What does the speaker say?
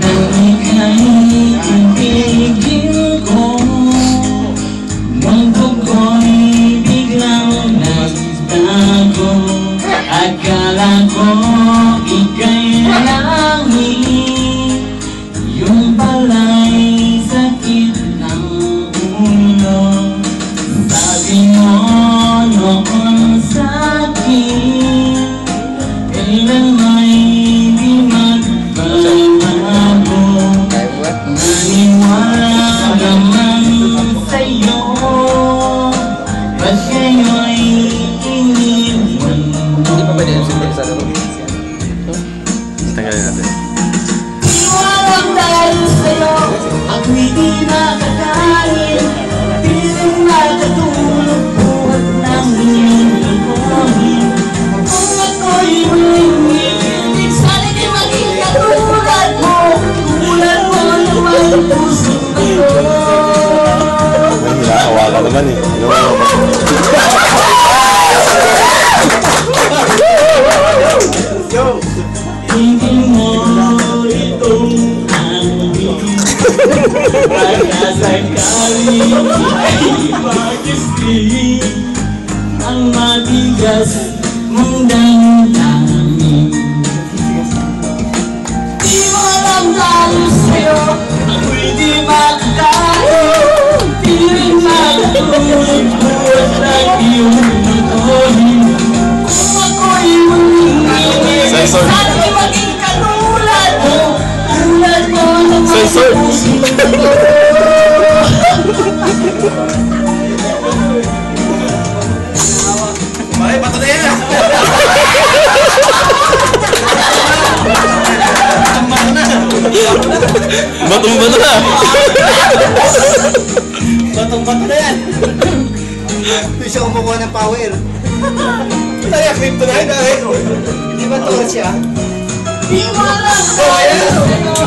Nang ika'y ibigin ko, mundo ko'y biglang nagtago. Akala ko ika'y langit, yung pala'y sakit ng ulo. Sabi mo noon sa'kin, kailan may di magbabago. Naniwala naman sa'yo, ba't kayo'y iniwan mo? Hindi pa pwede yung simple sa laro. Tagalin natin. Iwalang dahil sa'yo, ako'y di nakakain. Di rin nakatulog buhat ng iyong inuhin. Kung ako'y muling ibig, sana'y di maging katulad mo. Tulad mo naman puso ko. Ay, nakakawa ka naman eh. Hindi mo itong angin, pagkasakali ay magising ang matigas mong damdamin. Di mo alam dahil sa'yo, ako'y di makakain. Di rin makatulog buhat ng iyong lutuhin. Kung ako'y muling ibig, sana'y maging katulad mo. Tulad mo naman sa puso ko. Ay, bato na yan! Batong-bato na! Batong-bato na yan! Ito siya kumukuha ng power. Tayo, kryptonite na eh! Hindi ba to siya? Di mo alam dahil sa'yo,